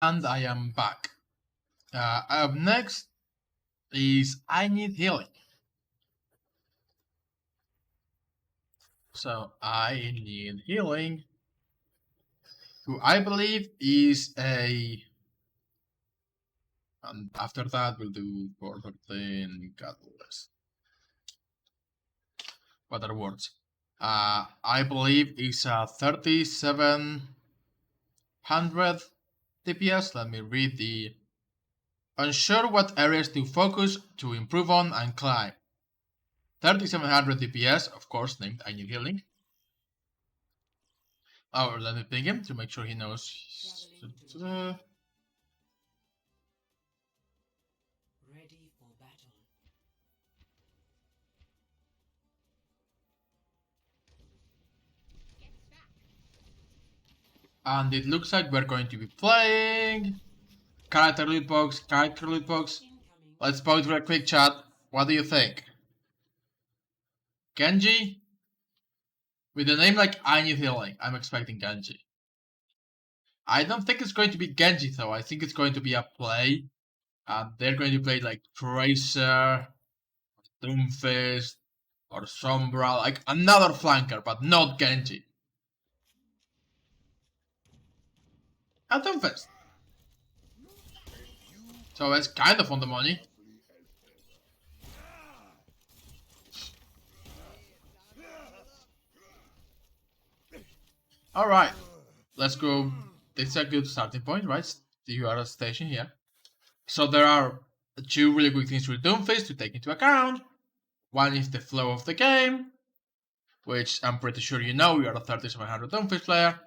And I am back. Up next is I need healing. So I need healing, who I believe is a. And after that, we'll do 413 Catalyst. What are words? I believe it's a 3700 DPS. Let me read the. Unsure what areas to focus to improve on and climb. 3700 DPS, of course, named I need healing. Oh, let me ping him to make sure he knows. Ready for battle. And it looks like we're going to be playing character loot box. Incoming. Let's vote for a quick chat. What do you think? Genji? With a name like I need healing, I'm expecting Genji. I don't think it's going to be Genji though. I think it's going to be a play. They're going to play like Tracer, Doomfist, or Sombra, like another flanker, but not Genji. A Doomfist. So it's kind of on the money. Alright, let's go. This is a good starting point, right? You are a station here. So there are two really quick things with Doomfist to take into account. One is the flow of the game, which I'm pretty sure you know. You are a 3700 Doomfist player.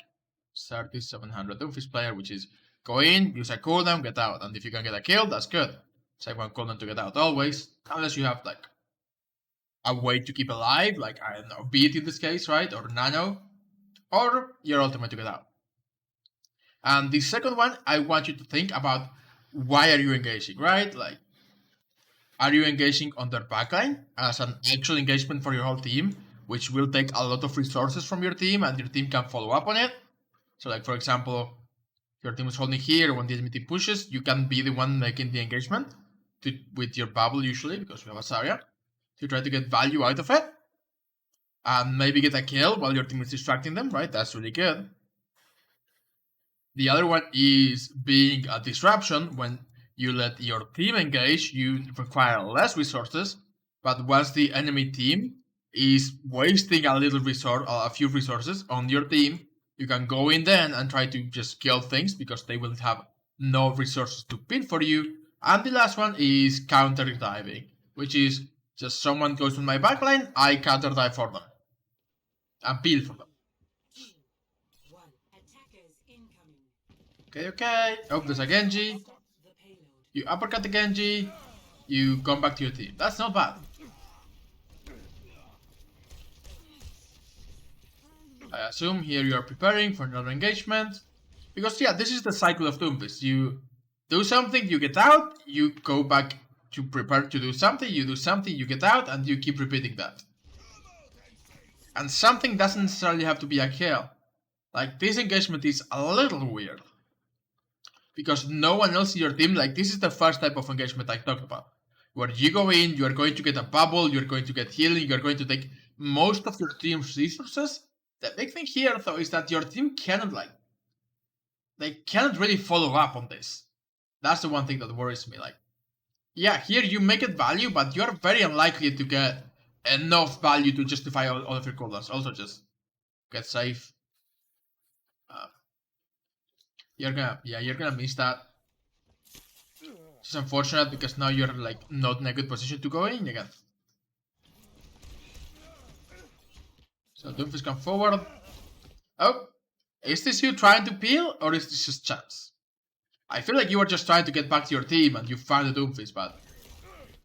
3700 Doomfist player, which is go in, use a cooldown, get out. And if you can get a kill, that's good. Save one cooldown to get out always. Unless you have like a way to keep alive, like I don't know, Beat in this case, right? Or Nano. Or your ultimate to get out. And the second one, I want you to think about why are you engaging, right? Like, are you engaging on their backline as an actual engagement for your whole team, which will take a lot of resources from your team and your team can follow up on it? So, like, for example, your team is holding here, when the enemy team pushes, you can be the one making the engagement with your bubble usually, because we have a Zarya, to try to get value out of it. And maybe get a kill while your team is distracting them, right? That's really good. The other one is being a disruption. When you let your team engage, you require less resources, but once the enemy team is wasting a few resources on your team, you can go in then and try to just kill things because they will have no resources to pin for you. And the last one is counter diving, which is just someone goes on my backline, I counter dive for them and peel for them. Okay. Oh, there's a Genji. You uppercut the Genji. You come back to your team. That's not bad. I assume here you are preparing for another engagement. Because yeah, this is the cycle of Doomfist. You do something, you get out, you go back to prepare to do something, you do something, you get out, and you keep repeating that. And something doesn't necessarily have to be a kill. Like, this engagement is a little weird. Because no one else in your team, like, this is the first type of engagement I talked about. Where you go in, you are going to get a bubble, you're going to get healing, you're going to take most of your team's resources. The big thing here, though, is that your team cannot, like, they cannot really follow up on this. That's the one thing that worries me. Like, yeah, here you make it value, but you're very unlikely to get enough value to justify all of your cooldowns. Also, just get safe. You're gonna miss that. It's unfortunate because now you're like not in a good position to go in again. So Doomfist come forward. Oh, is this you trying to peel or is this just chance? I feel like you were just trying to get back to your team and you found the Doomfist, but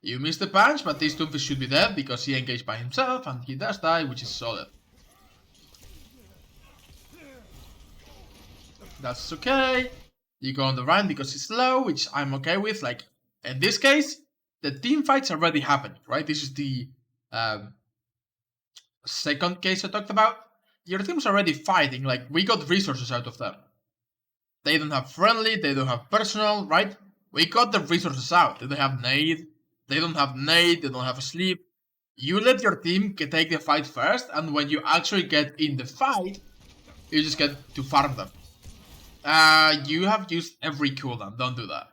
you missed the punch. But this Doomfist should be dead because he engaged by himself and he does die, which is solid. That's okay. You go on the run because it's slow, which I'm okay with. Like, in this case, the team fight's already happening, right? This is the second case I talked about. Your team's already fighting, like, we got resources out of them. They don't have friendly, they don't have personal, right? We got the resources out. They don't have nade, they don't have sleep. You let your team take the fight first, and when you actually get in the fight, you just get to farm them. You have used every cooldown, don't do that.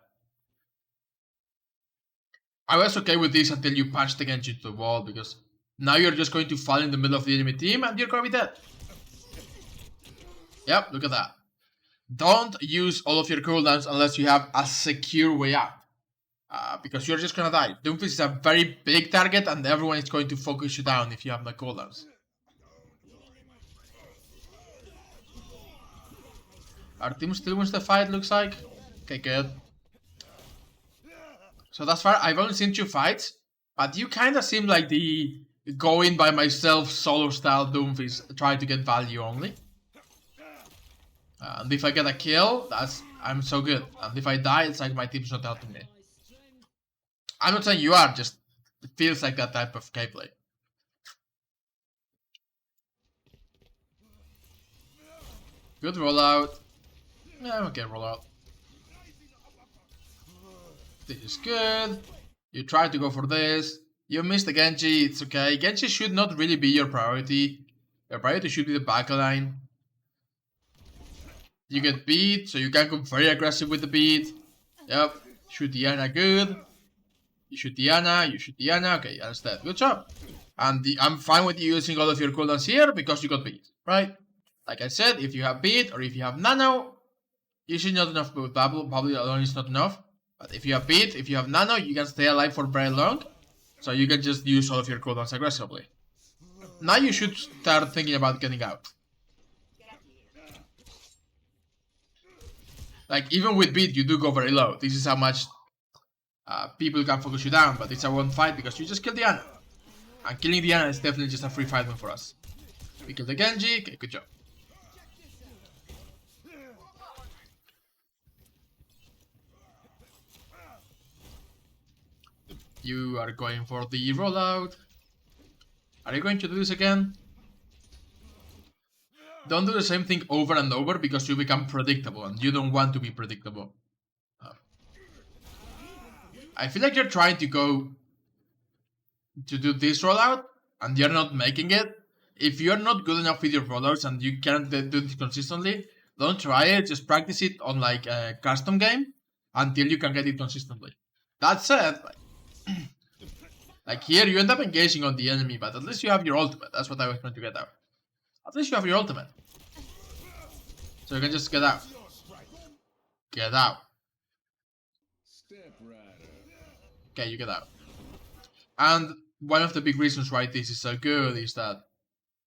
I was okay with this until you punched the Genji to the wall, because now you're just going to fall in the middle of the enemy team and you're gonna be dead. Yep, look at that. Don't use all of your cooldowns unless you have a secure way out. Because you're just gonna die. Doomfist is a very big target and everyone is going to focus you down if you have no cooldowns. Our team still wins the fight, looks like. Okay, good. So thus far, I've only seen 2 fights, but you kinda seem like the going by myself solo style Doomfist, try to get value only. And if I get a kill, I'm so good. And if I die, it's like my team's not helping me. I'm not saying you are, just it feels like that type of gameplay. Good rollout. Yeah, okay, rollout. This is good. You try to go for this. You missed the Genji, it's okay. Genji should not really be your priority. Your priority should be the backline. You get beat, so you can go very aggressive with the beat. Yep. Shoot Diana, good. You shoot Diana, okay, that's that. Good job. And I'm fine with you using all of your cooldowns here because you got beat, right? Like I said, if you have beat or if you have nano, usually not enough with bubble, probably alone is not enough. But if you have beat, if you have nano, you can stay alive for very long. So you can just use all of your cooldowns aggressively. Now you should start thinking about getting out. Like, even with beat, you do go very low. This is how much people can focus you down, but it's a one fight because you just killed Diana. And killing Diana is definitely just a free fight win for us. We killed the Genji, okay, good job. You are going for the rollout. Are you going to do this again? Don't do the same thing over and over because you become predictable and you don't want to be predictable. I feel like you're trying to go to do this rollout and you're not making it. If you're not good enough with your rollouts and you can't do it consistently, don't try it. Just practice it on like a custom game until you can get it consistently. That said, like here you end up engaging on the enemy, but at least you have your ultimate. That's what I was trying to get out. At least you have your ultimate. So you can just get out. Get out. Okay, you get out. And one of the big reasons why this is so good is that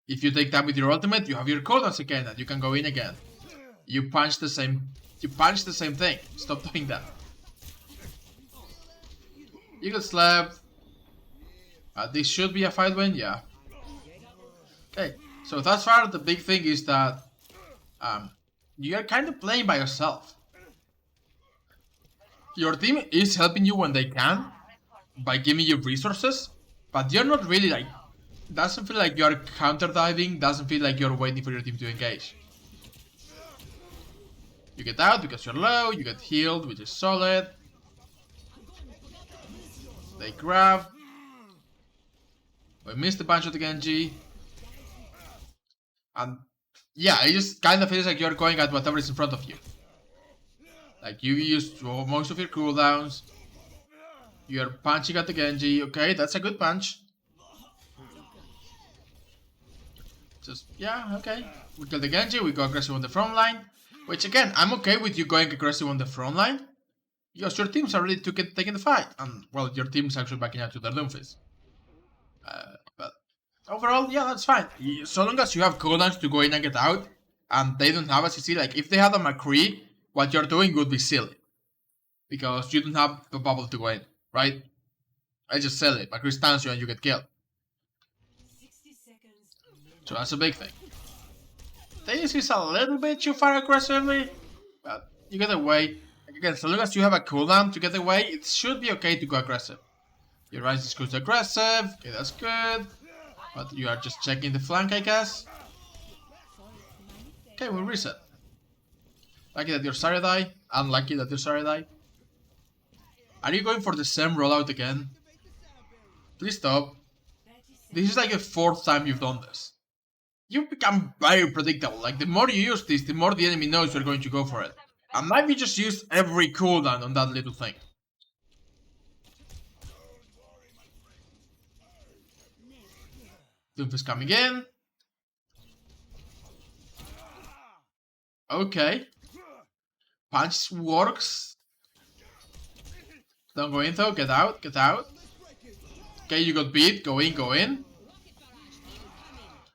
if you take that with your ultimate, you have your cooldowns again and you can go in again. You punch the same thing. Stop doing that. You get slapped. This should be a fight win, yeah. Okay, so thus far the big thing is that you are kind of playing by yourself. Your team is helping you when they can by giving you resources, but you're not really like, doesn't feel like you're counter diving, doesn't feel like you're waiting for your team to engage. You get out because you're low, you get healed, which is solid. They grab. We missed a bunch of the Genji. And yeah, it just kind of feels like you're going at whatever is in front of you. Like you used most of your cooldowns. You're punching at the Genji. Okay, that's a good punch. Just, yeah, okay. We kill the Genji, we go aggressive on the front line. Which again, I'm okay with you going aggressive on the front line. Because your teams are ready to taking the fight. And, well, your team's actually backing out to their Doomfist. But overall, yeah, that's fine. So long as you have cooldowns to go in and get out, and they don't have a CC, like if they had a McCree, what you're doing would be silly. Because you don't have the bubble to go in, right? I just sell it. McCree stuns you and you get killed. So that's a big thing. This is a little bit too far aggressively, but you get away. Again, so long as you have a cooldown to get away, it should be okay to go aggressive. Your Rise is good aggressive, okay, that's good. But you are just checking the flank, I guess. Okay, we'll reset. Lucky that your Sarah die. Unlucky that your Sarah die. Are you going for the same rollout again? Please stop. This is like the 4th time you've done this. You become very predictable. Like, the more you use this, the more the enemy knows you're going to go for it. And maybe you just used every cooldown on that little thing. Doomfist coming in. Okay. Punch works. Don't go in though. Get out. Get out. Okay, you got beat. Go in. Go in.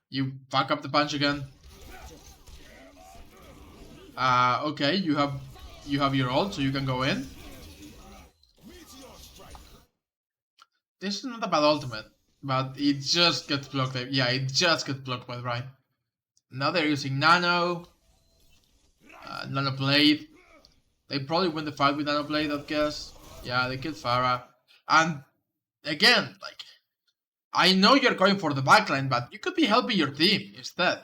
You fuck up the punch again. Okay, you have your ult, so you can go in. This is not a bad ultimate, but it just gets blocked. Yeah, it just gets blocked by the right. Now they're using Nano. Nano Blade. They probably win the fight with Nano Blade, I guess. Yeah, they killed Pharah. And again, like, I know you're going for the backline, but you could be helping your team instead.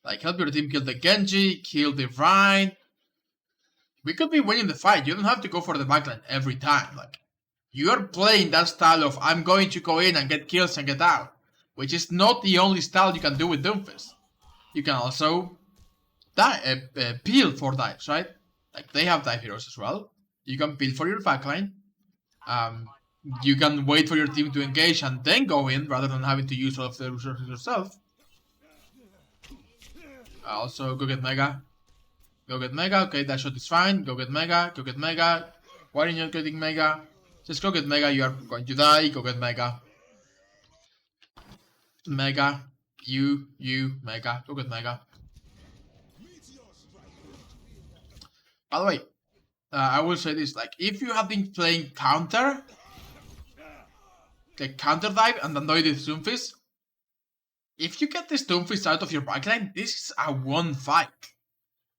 Like, help your team kill the Genji, kill the Rhine. We could be winning the fight. You don't have to go for the backline every time. Like, you're playing that style of I'm going to go in and get kills and get out, which is not the only style you can do with Doomfist. You can also peel for dives, right? Like, they have dive heroes as well. You can peel for your backline. You can wait for your team to engage and then go in rather than having to use all of the resources yourself. Also, go get Mega. Go get Mega. Okay, that shot is fine. Go get Mega. Go get Mega. Why are you not getting Mega? Just go get Mega. You are going to die. Go get Mega. Mega. You, Mega. Go get Mega. By the way, I will say this, like, if you have been playing counter, like counter dive and annoy the Doomfist, if you get this Doomfist out of your backline, this is a 1-5.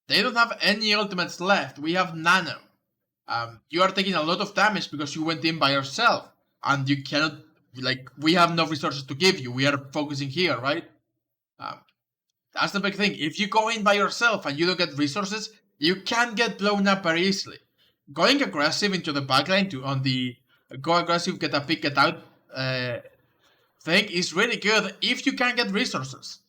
They don't have any ultimates left. We have Nano. You are taking a lot of damage because you went in by yourself. And you cannot, like, we have no resources to give you. We are focusing here, right? That's the big thing. If you go in by yourself and you don't get resources, you can get blown up very easily. Going aggressive into the backline go aggressive, get a pick, get out thing is really good if you can get resources.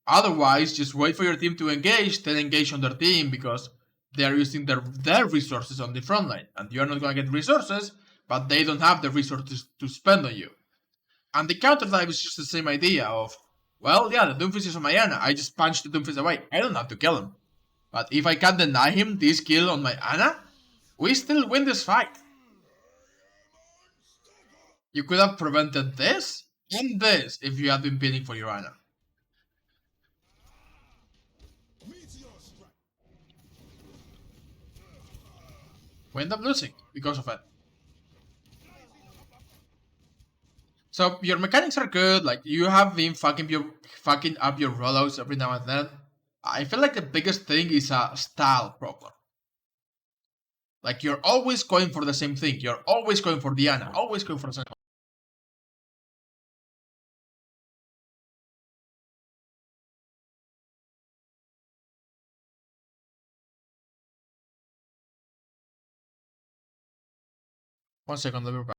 Otherwise, just wait for your team to engage, then engage on their team because they are using their resources on the front line. And you're not going to get resources, but they don't have the resources to spend on you. And the counter dive is just the same idea of, well, yeah, the Doomfist is on my Ana. I just punch the Doomfist away. I don't have to kill him. But if I can deny him this kill on my Ana, we still win this fight. You could have prevented this and this if you had been bidding for your Ana. We end up losing because of it. So your mechanics are good, like you have been fucking up your rollouts every now and then. I feel like the biggest thing is a style problem. Like you're always going for the same thing. You're always going for the Ana, always going for the same. One second, let me back.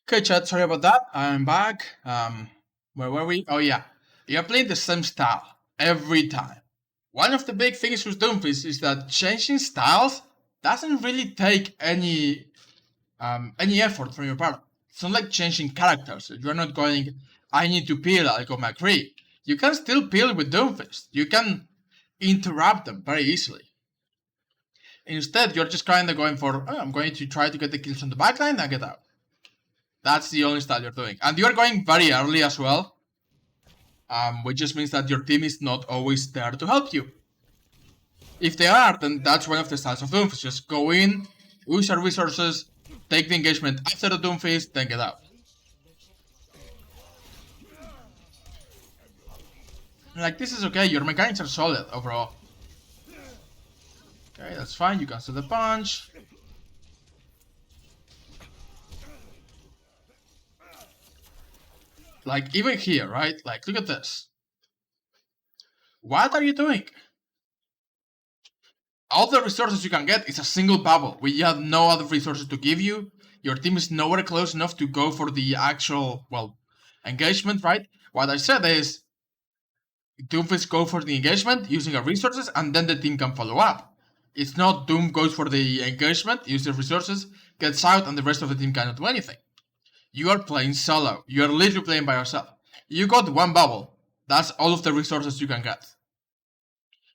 Okay, chat, sorry about that. I'm back. Where were we? Oh yeah, you're playing the same style every time. One of the big things with Doomfist is that changing styles doesn't really take any effort from your part. It's not like changing characters. You're not going, I need to peel, I'll go McCree. You can still peel with Doomfist. You can interrupt them very easily. Instead, you're just kind of going for, oh, I'm going to try to get the kills on the backline and get out. That's the only style you're doing. And you're going very early as well. Which just means that your team is not always there to help you. If they are, then that's one of the styles of Doomfist. Just go in, use your resources, take the engagement after the Doomfist, then get out. Like, this is okay, your mechanics are solid overall. Okay, that's fine, you cancel the punch. Like, even here, right? Like, look at this. What are you doing? All the resources you can get is a single bubble. We have no other resources to give you. Your team is nowhere close enough to go for the actual, well, engagement, right? What I said is, Doomfist go for the engagement using our resources, and then the team can follow up. It's not Doom goes for the engagement, uses resources, gets out, and the rest of the team cannot do anything. You are playing solo. You are literally playing by yourself. You got one bubble. That's all of the resources you can get.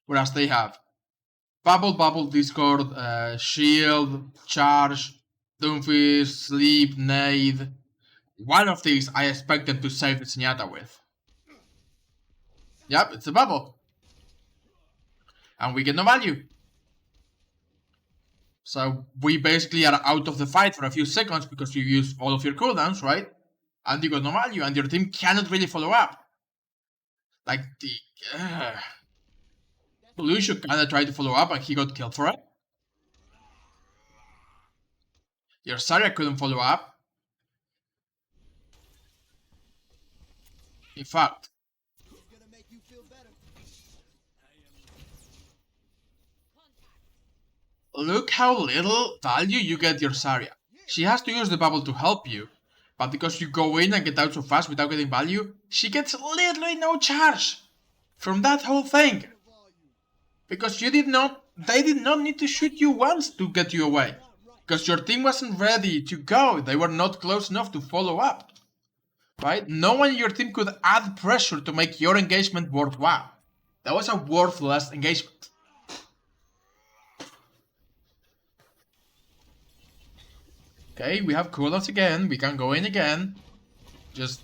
Whereas they have Bubble, Discord, Shield, Charge, Doomfist, Sleep, Nade. One of these I expect them to save the Zenyatta with. Yep, it's a bubble. And we get no value. So we basically are out of the fight for a few seconds because you use all of your cooldowns, right? And you got no value, and your team cannot really follow up. Like, Lucio kinda tried to follow up and he got killed for it. Your Zarya couldn't follow up. In fact, look how little value you get your Zarya. She has to use the bubble to help you, but because you go in and get out so fast without getting value, she gets literally no charge from that whole thing. Because they did not need to shoot you once to get you away. Because your team wasn't ready to go, they were not close enough to follow up. Right? No one in your team could add pressure to make your engagement worthwhile. That was a worthless engagement. Okay, we have cooldowns again, we can go in again. Just,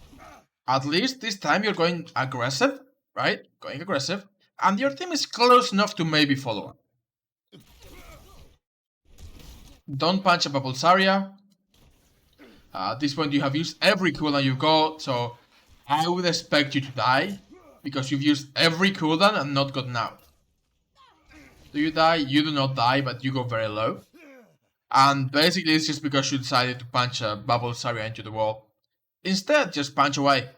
at least this time you're going aggressive, right? Going aggressive. And your team is close enough to maybe follow up. Don't punch a bubble Zarya. At this point you have used every cooldown you got, so I would expect you to die. Because you've used every cooldown and not gotten out. Do you die? You do not die, but you go very low. And basically it's just because you decided to punch a bubble Zarya into the wall. Instead, just punch away.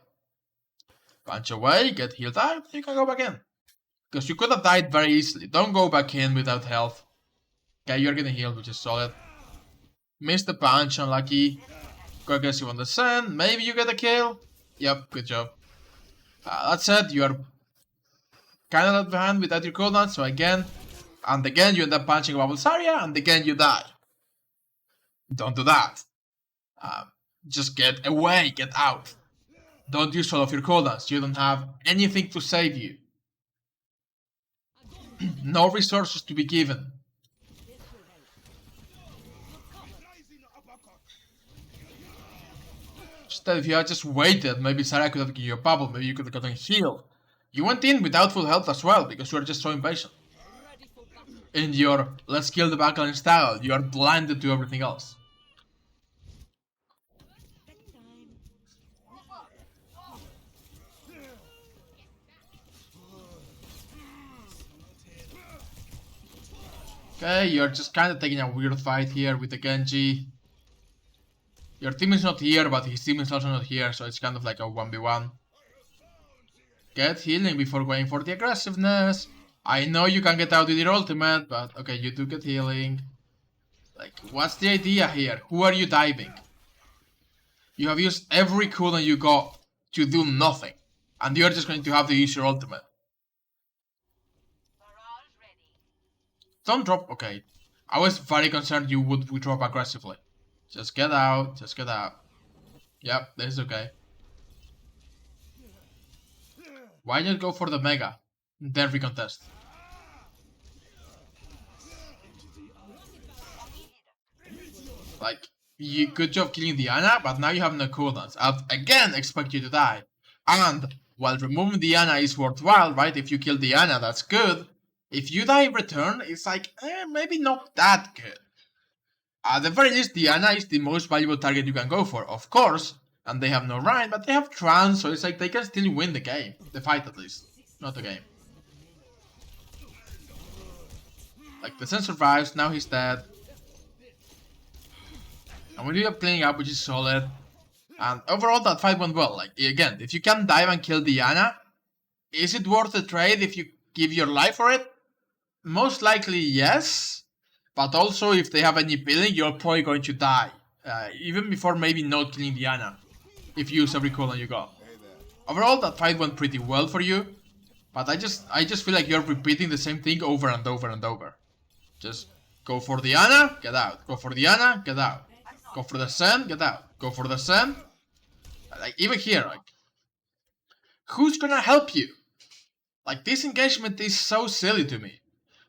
Punch away, get healed out, you can go back in. Because you could have died very easily. Don't go back in without health. Okay, you're getting healed, which is solid. Missed the punch, unlucky. Go aggressive on the sand. Maybe you get a kill. Yep, good job. That said, you are kind of left behind without your cooldown, so again, and again you end up punching a bubble Zarya, and again you die. Don't do that. Just get away, get out. Don't use all of your cooldowns. You don't have anything to save you. No resources to be given. Instead, if you had just waited, maybe Zarya could have given you a bubble, maybe you could have gotten healed. You went in without full health as well, because you were just so impatient. In your let's kill the backline style, you are blinded to everything else. Okay, you're just kind of taking a weird fight here with the Genji. Your team is not here, but his team is also not here, so it's kind of like a 1v1. Get healing before going for the aggressiveness. I know you can get out with your ultimate, but okay, you do get healing. Like, what's the idea here? Who are you diving? You have used every cooldown you got to do nothing. And you're just going to have to use your ultimate. Don't drop, okay. I was very concerned you would drop aggressively. Just get out, just get out. Yep, this is okay. Why not go for the Mega? Then recontest. Like, good job killing Diana, but now you have no cooldowns. I'd again expect you to die. And while removing Diana is worthwhile, right? If you kill Diana, that's good. If you die in return, it's like, maybe not that good. At the very least, Diana is the most valuable target you can go for, of course, and they have no Rhine, but they have Trance, so it's like they can still win the game. The fight at least, not the game. Like, the Sen survives, now he's dead. And we ended up cleaning up, which is solid. And overall, that fight went well. Like, again, if you can dive and kill Diana, is it worth the trade if you give your life for it? Most likely, yes. But also, if they have any peeling, you're probably going to die. Even before maybe not killing Diana. If you use every cooldown you got. Overall, that fight went pretty well for you. But I just feel like you're repeating the same thing over and over and over. Just go for Diana, get out. Go for Diana, get out. Go for the Sen, get out. Go for the Sen. Like, even here, like, who's gonna help you? Like, this engagement is so silly to me.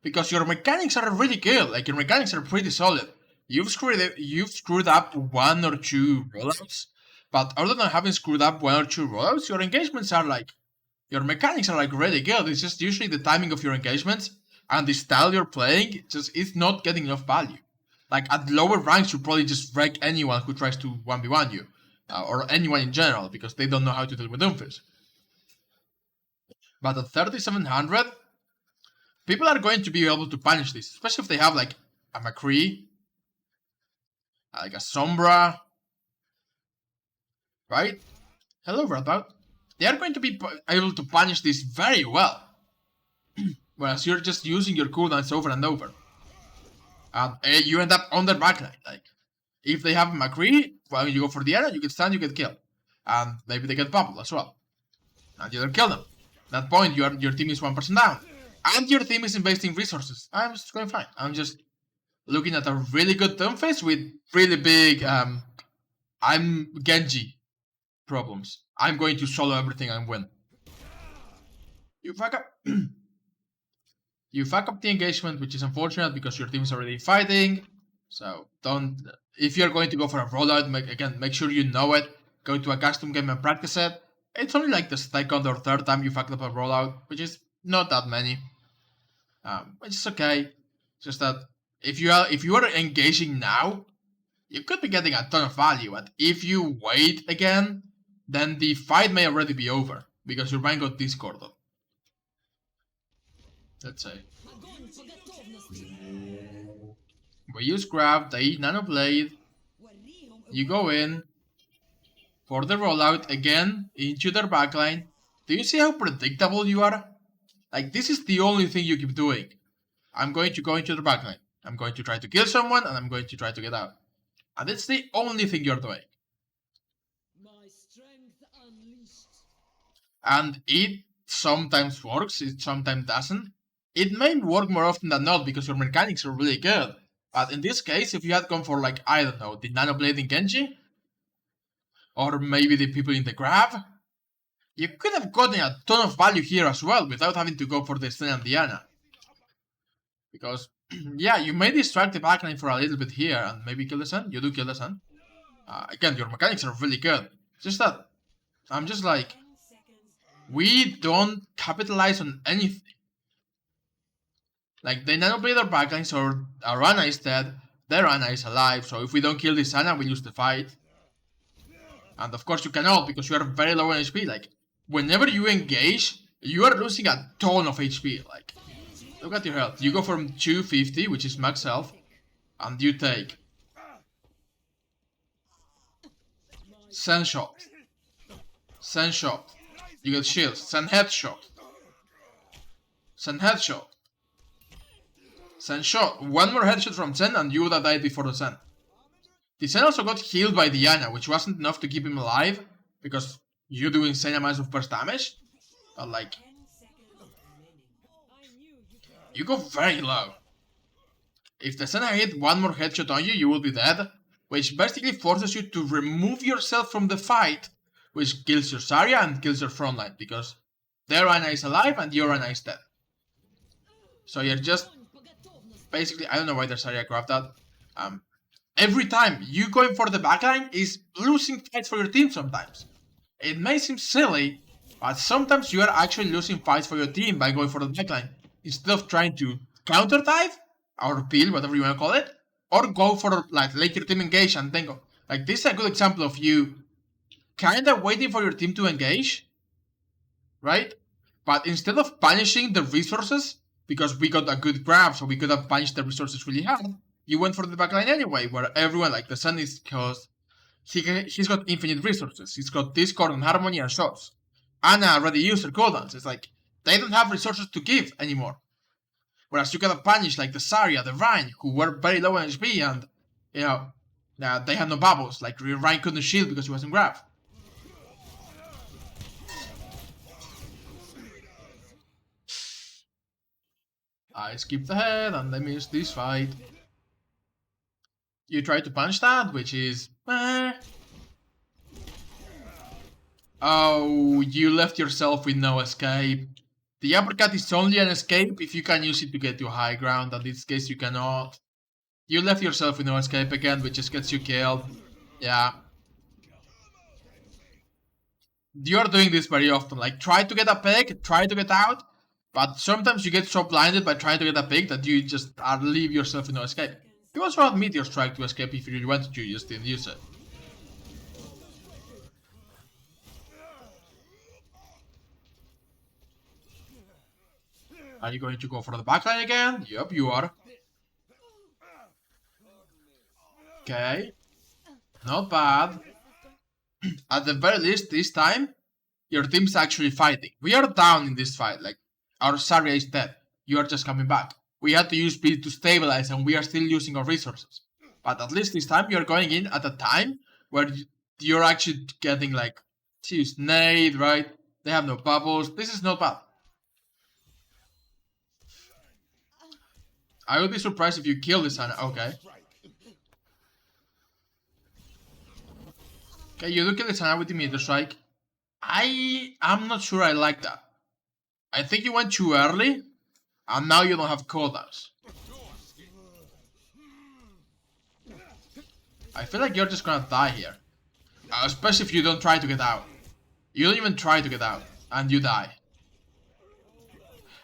Because your mechanics are really good. Like, your mechanics are pretty solid. You've screwed up 1 or 2 rollouts. But other than having screwed up 1 or 2 rollouts, your engagements are like... Your mechanics are like really good. It's just usually the timing of your engagements and the style you're playing just is not getting enough value. Like, at lower ranks, you probably just wreck anyone who tries to 1v1 you. Or anyone in general, because they don't know how to deal with Doomfist. But at 3700, people are going to be able to punish this, especially if they have like a McCree, like a Sombra, right? Hello, Roundabout. They are going to be able to punish this very well. Whereas you're just using your cooldowns over and over. And you end up on their backline. Like, if they have McCree, well, you go for the area, you get stunned, you get killed. And maybe they get bubbled as well. And you don't kill them. At that point, your team is 1% down. And your team is investing resources. I'm just going fine. I'm just looking at a really good Doomfist with really big, I'm Genji problems. I'm going to solo everything and win. You fuck up. You fuck up the engagement, which is unfortunate because your team is already fighting. So don't. If you're going to go for a rollout, make sure you know it. Go to a custom game and practice it. It's only like the second or third time you fucked up a rollout, which is not that many. Which is okay. It's just that if you are engaging now, you could be getting a ton of value. But if you wait again, then the fight may already be over because your mind got discorded. Let's say. We use grab, they eat Nano Blade. You go in for the rollout again into their backline. Do you see how predictable you are? Like, this is the only thing you keep doing. I'm going to go into the backline. I'm going to try to kill someone and I'm going to try to get out. And it's the only thing you're doing. And it sometimes works, it sometimes doesn't. It may work more often than not because your mechanics are really good. But in this case, if you had gone for, like, I don't know, the Nano Blade in Genji, or maybe the people in the grab, you could have gotten a ton of value here as well without having to go for the Sten and Diana. Because, yeah, you may distract the backline for a little bit here and maybe kill the Sen. You do kill the Sen. Again, your mechanics are really good. It's just that I'm just like, we don't capitalize on anything. Like, the Nano Blade are backline, so our Ana is dead, their Ana is alive, so if we don't kill this Ana, we lose the fight. And of course you cannot, because you are very low on HP. Like, whenever you engage, you are losing a ton of HP. Like, look at your health. You go from 250, which is max health, and you take Sen shot, Sen shot, you get shields, Sen headshot, Sen headshot, Sen shot, one more headshot from Sen and you would have died before the Sen. The Sen also got healed by Diana, which wasn't enough to keep him alive, because you do insane amounts of burst damage, but like, you go very low. If the Sen had hit one more headshot on you, you will be dead, which basically forces you to remove yourself from the fight, which kills your Zarya and kills your frontline, because their Ana is alive and your Ana is dead. So you're just, basically, I don't know why their Zarya grabbed that. Every time you going for the backline is losing fights for your team sometimes. It may seem silly, but sometimes you are actually losing fights for your team by going for the backline. instead of trying to counter dive or peel, whatever you want to call it, or go for like let your team engage and then go. Like this is a good example of you kind of waiting for your team to engage, right? But instead of punishing the resources, because we got a good grab, so we could have punished the resources really hard, you went for the backline anyway, where everyone, like the Sun is, because he's got infinite resources. He's got Discord and Harmony and Shots. Ana already used her cooldowns. It's like, they don't have resources to give anymore. Whereas you gotta punish like the Zarya, the Rhine, who were very low on HP and, you know, they had no bubbles. Like Rhine couldn't shield because he wasn't grabbed. I skipped ahead and I missed this fight. You try to punch that, which is... Oh, you left yourself with no escape. The uppercut is only an escape if you can use it to get to high ground, and in this case you cannot. You left yourself with no escape again, which just gets you killed. Yeah. You're doing this very often, like try to get a pick, try to get out, but sometimes you get so blinded by trying to get a pick that you just leave yourself with no escape. You also had Meteor Strike to escape if you really wanted to, you just didn't use it. Are you going to go for the backline again? Yup, you are. Okay. Not bad. At the very least, this time, your team's actually fighting. We are down in this fight, like, our Zarya is dead. You are just coming back. We had to use speed to stabilize and we are still using our resources. But at least this time, you're going in at a time where you're actually getting, like, to use nade, right? They have no bubbles. This is not bad. I would be surprised if you kill this Ana. Okay. Okay, you do kill this Ana with the Meteor Strike. I'm not sure I like that. I think you went too early, and now you don't have cooldowns. I feel like you're just gonna die here. Especially if you don't try to get out. You don't even try to get out, and you die.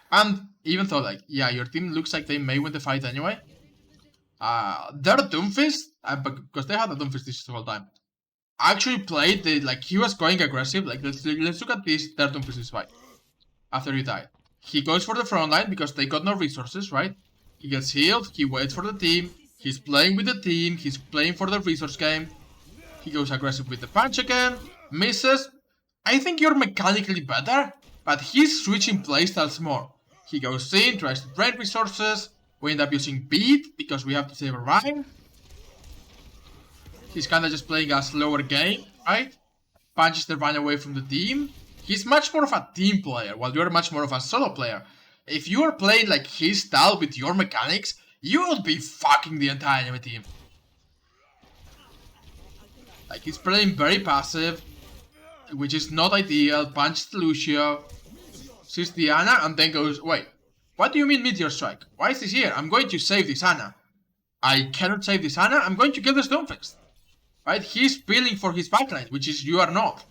And even though, like, yeah, your team looks like they may win the fight anyway. Their Doomfist, because they had a Doomfist this whole time, actually played, like, he was going aggressive. Like, let's look at this, their Doomfist fight. After he died. He goes for the front line because they got no resources, right? He gets healed, he waits for the team, he's playing with the team, he's playing for the resource game. He goes aggressive with the punch again, misses. I think you're mechanically better, but he's switching playstyles more. He goes in, tries to drain resources, we end up using beat because we have to save a Rhine. He's kinda just playing a slower game, right? Punches the Rhine away from the team. He's much more of a team player, while you're much more of a solo player. If you are playing like his style with your mechanics, you would be fucking the entire enemy team. Like, he's playing very passive, which is not ideal. Punches the Lucio, sees the Ana, and then goes, wait, what do you mean Meteor Strike? Why is this here? I'm going to save this Ana. I cannot save this Ana, I'm going to kill this Doomfist. Right? He's peeling for his backline, which is you are not.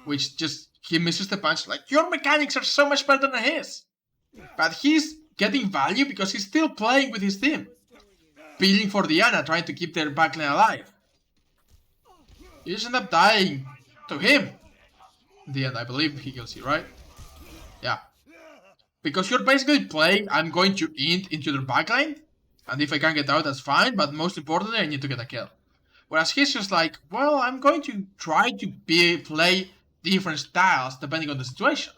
Which just, he misses the punch, like, your mechanics are so much better than his. But he's getting value because he's still playing with his team. Peeling for the Ana, trying to keep their backline alive. You just end up dying to him. In the end, I believe he kills you, right? Yeah. Because you're basically playing, I'm going to int into their backline, and if I can get out, that's fine, but most importantly, I need to get a kill. Whereas he's just like, well, I'm going to try to play different styles depending on the situation.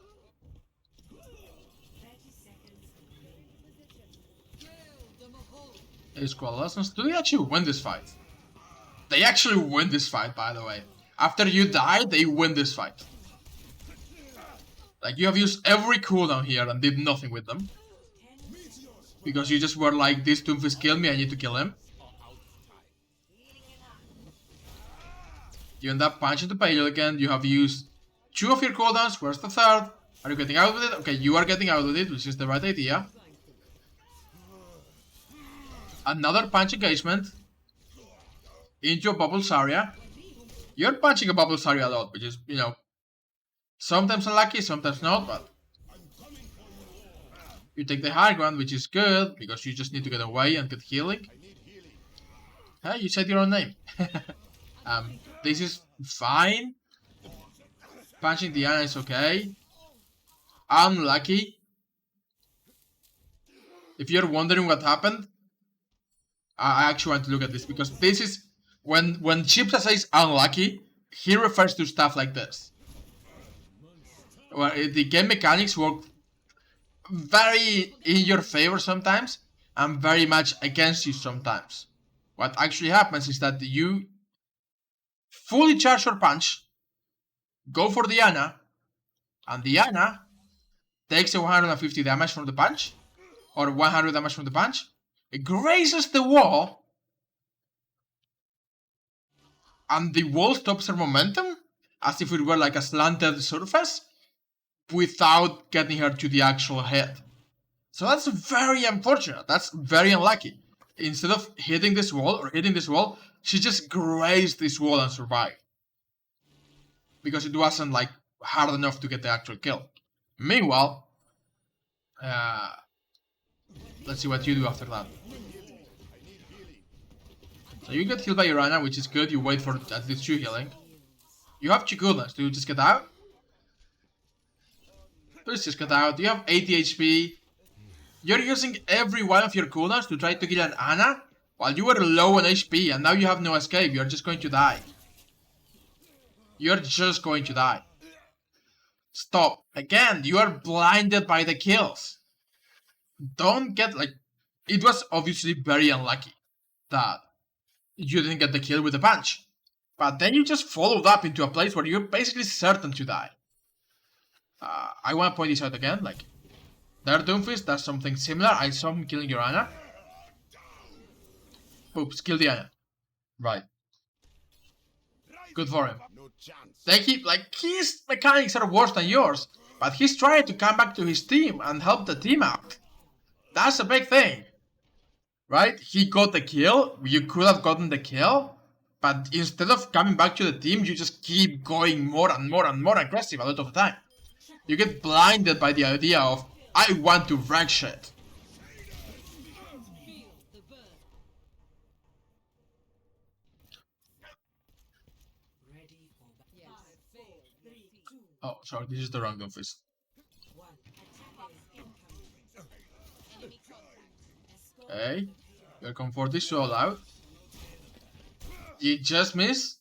Squad lessons. Do they actually win this fight? They actually win this fight, by the way. After you die, they win this fight. Like, you have used every cooldown here and did nothing with them. Because you just were like, this Doomfist killed me, I need to kill him. You end up punching the payload again, you have used 2 of your cooldowns, where's the 3rd? Are you getting out with it? Okay, you are getting out with it, which is the right idea. Another punch engagement. Into a bubble Zarya. You're punching a bubble Zarya a lot, which is, you know, sometimes unlucky, sometimes not, but... You take the high ground, which is good, because you just need to get away and get healing. Hey, you said your own name. This is fine. Punching Diana is okay. Unlucky. If you're wondering what happened, I actually want to look at this, because this is when Chipsa says unlucky, he refers to stuff like this, where the game mechanics work very in your favor sometimes and very much against you sometimes. What actually happens is that you fully charge your punch, go for Diana, and Diana takes a 150 damage from the punch, or 100 damage from the punch. It grazes the wall, and the wall stops her momentum, as if it were like a slanted surface, without getting her to the actual head. So that's very unfortunate. That's very unlucky. Instead of hitting this wall or hitting this wall, she just grazed this wall and survived, because it wasn't like hard enough to get the actual kill. Meanwhile, let's see what you do after that. So you get healed by Urana, which is good. You wait for at least 2 healing. You have 2 cooldowns. Do you just get out? Please just get out. You have 80 HP. You're using every one of your cooldowns to try to kill an Ana while you were low on HP, and now you have no escape. You're just going to die. You're just going to die. Stop. Again, you are blinded by the kills. Don't get like... It was obviously very unlucky that you didn't get the kill with the punch. But then you just followed up into a place where you're basically certain to die. I want to point this out again, like... Their Doomfist does something similar. I saw him killing Urana. Oops, kill Diana. Right. Good for him. They keep, like, his mechanics are worse than yours, but he's trying to come back to his team and help the team out. That's a big thing. Right? He got the kill. You could have gotten the kill, but instead of coming back to the team, you just keep going more and more and more aggressive a lot of the time. You get blinded by the idea of, I want to wreck shit. Oh, sorry, this is the wrong Doomfist. Okay, your comfort is so loud. You just missed,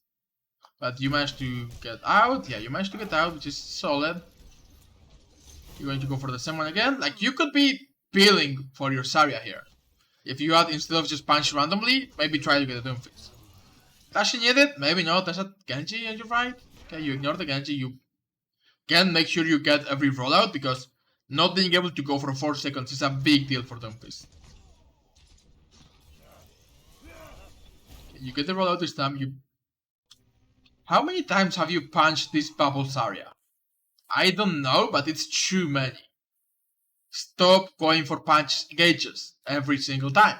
but you managed to get out. Yeah, you managed to get out, which is solid. You're going to go for the same one again. Like, you could be peeling for your Zarya here. If you had, instead of just punch randomly, maybe try to get a Doomfist. Does she need it? Maybe not. There's a Genji on your right. Okay, you ignore the Genji. You can make sure you get every rollout, because not being able to go for 4 seconds is a big deal for Doomfist. You get the rollout this time. How many times have you punched this bubble Zarya? I don't know, but it's too many. Stop going for punch engages every single time.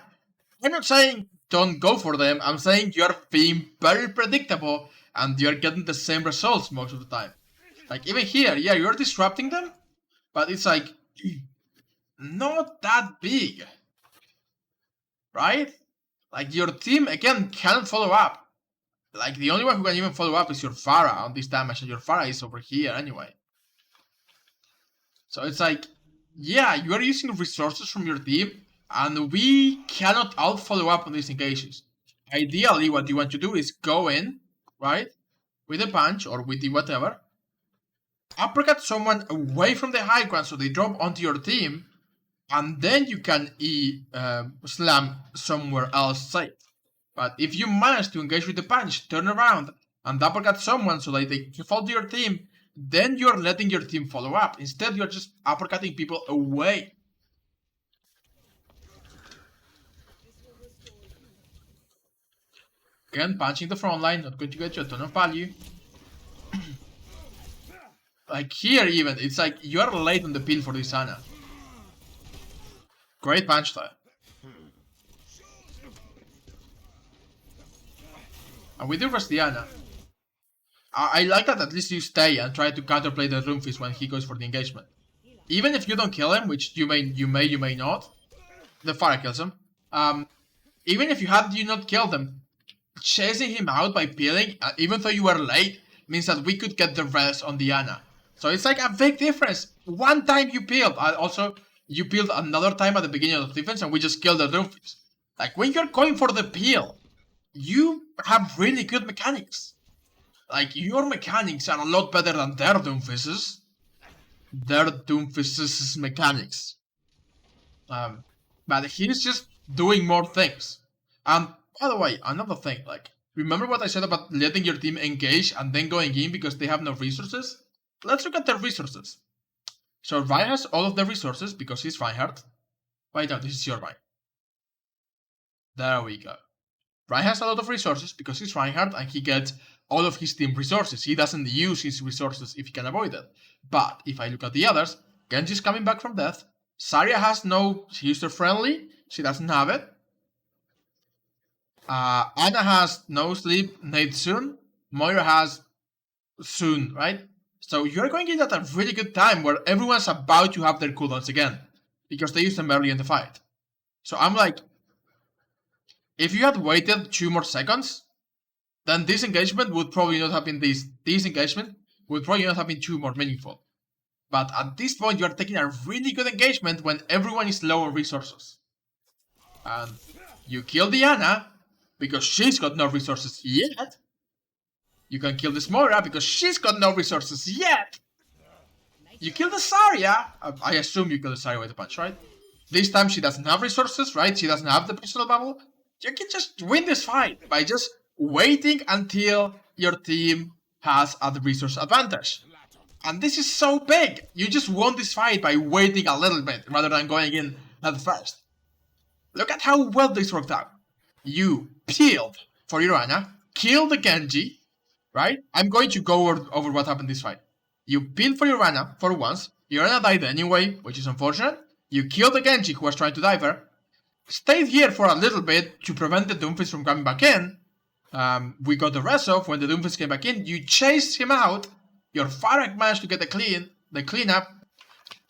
I'm not saying don't go for them, I'm saying you're being very predictable and you're getting the same results most of the time. Like, even here, yeah, you're disrupting them, but it's like, not that big. Right? Like, your team, again, can't follow up. Like, the only one who can even follow up is your Pharah on this damage, and your Pharah is over here anyway. So it's like, yeah, you are using resources from your team, and we cannot out-follow up on these engages. Ideally, what you want to do is go in, right, with a punch, or with the whatever, uppercut someone away from the high ground so they drop onto your team, and then you can slam somewhere else safe. But if you manage to engage with the punch, turn around, and uppercut someone so that they fall to your team, then you're letting your team follow up. Instead, you're just uppercutting people away. Again, punching the front line, not going to get you a ton of value. Like here even, it's like you're late on the peel for this Ana. Great punch though. And we do versus Diana. I like that at least you stay and try to counterplay the Doomfist when he goes for the engagement. even if you don't kill him, which you may not, the fire kills him. Even if you not killed him, chasing him out by peeling, even though you were late, means that we could get the rest on Diana. So it's like a big difference. One time you peeled, also you peeled another time at the beginning of the defense, and we just killed the Doomfist. Like when you're going for the peel, you have really good mechanics. Like your mechanics are a lot better than their Doomfists. Their Doomfists' mechanics. But he's just doing more things. And by the way, another thing, like, remember what I said about letting your team engage and then going in because they have no resources? Let's look at their resources. So Ryan has all of the resources because he's Reinhardt. Wait, no, this is your Ryan. There we go. Ryan has a lot of resources because he's Reinhardt and he gets all of his team resources. He doesn't use his resources if he can avoid it. But if I look at the others, Genji's coming back from death. Zarya has no user-friendly. She doesn't have it. Ana has no sleep, Nate soon. Moira has soon, right? So you're going in at a really good time where everyone's about to have their cooldowns again. Because they used them early in the fight. So I'm like, if you had waited 2 more seconds, then this engagement would probably not have been this engagement would probably not have been too more meaningful. But at this point, you are taking a really good engagement when everyone is low on resources. And you kill Diana because she's got no resources yet. You can kill this Moira because she's got no resources yet. You kill the Zarya. I assume you kill the Zarya with a punch, right? This time she doesn't have resources, right? She doesn't have the personal bubble. You can just win this fight by just waiting until your team has a resource advantage. And this is so big. You just won this fight by waiting a little bit rather than going in at first. Look at how well this worked out. You peeled for your Ana, killed the Genji, right? I'm going to go over what happened this fight. You peeled for your Ana for once. Your Ana died anyway, which is unfortunate. You killed the Genji who was trying to dive her. Stayed here for a little bit to prevent the Doomfist from coming back in. We got the rest of when the Doomfist came back in. You chased him out. Your Farag managed to get the cleanup.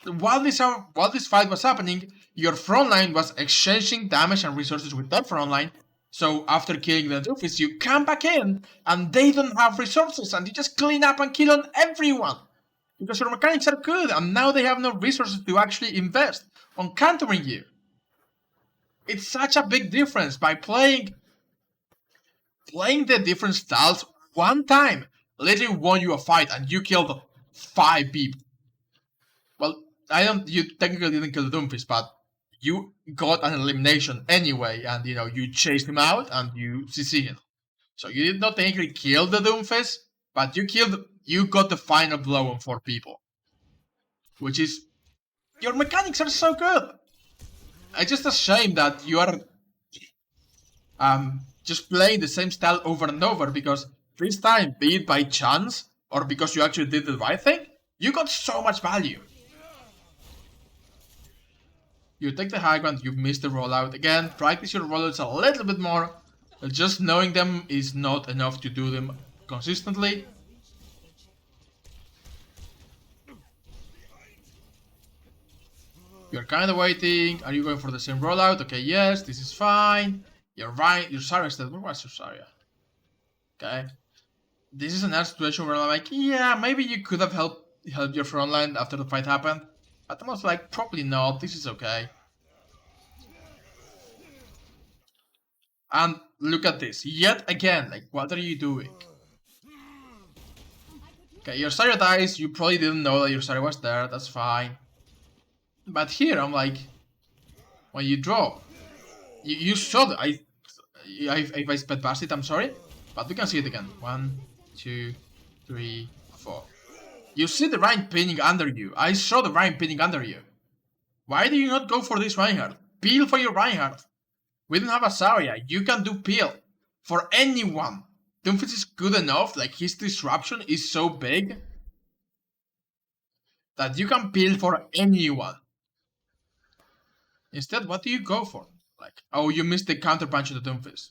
While this fight was happening, your frontline was exchanging damage and resources with that frontline. So after killing the Doomfist, you come back in and they don't have resources and you just clean up and kill on everyone. Because your mechanics are good and now they have no resources to actually invest on countering you. It's such a big difference by playing the different styles one time. Literally won you a fight and you killed 5 people. Well, you technically didn't kill the Doomfist, but you got an elimination anyway, and you chased him out and you CC him. So you did not technically kill the Doomfist, but you got the final blow on 4 people. Which is, your mechanics are so good. It's just a shame that you are just playing the same style over and over, because this time, be it by chance or because you actually did the right thing, you got so much value. You take the high ground, you miss the rollout. Again, practice your rollouts a little bit more. Just knowing them is not enough to do them consistently. You're kind of waiting. Are you going for the same rollout? Okay, yes, this is fine. You're right. Your Zarya is dead. Where was your Zarya? Okay. This is another situation where I'm like, yeah, maybe you could have helped your frontline after the fight happened. But I'm also like, probably not. This is okay. And look at this. Yet again, like, what are you doing? Okay, your Zarya dies. You probably didn't know that your Zarya was there. That's fine. But here, I'm like, when you draw, you saw that if I sped past it, I'm sorry. But we can see it again. 1, 2, 3, 4. You see the Ryan pinning under you. I saw the Ryan pinning under you. Why do you not go for this Reinhardt? Peel for your Reinhardt. We don't have a Zarya. You can do peel for anyone. Doomfist is good enough. Like, his disruption is so big that you can peel for anyone. Instead, what do you go for? Like, oh, you missed the counter punch of the Doomfist,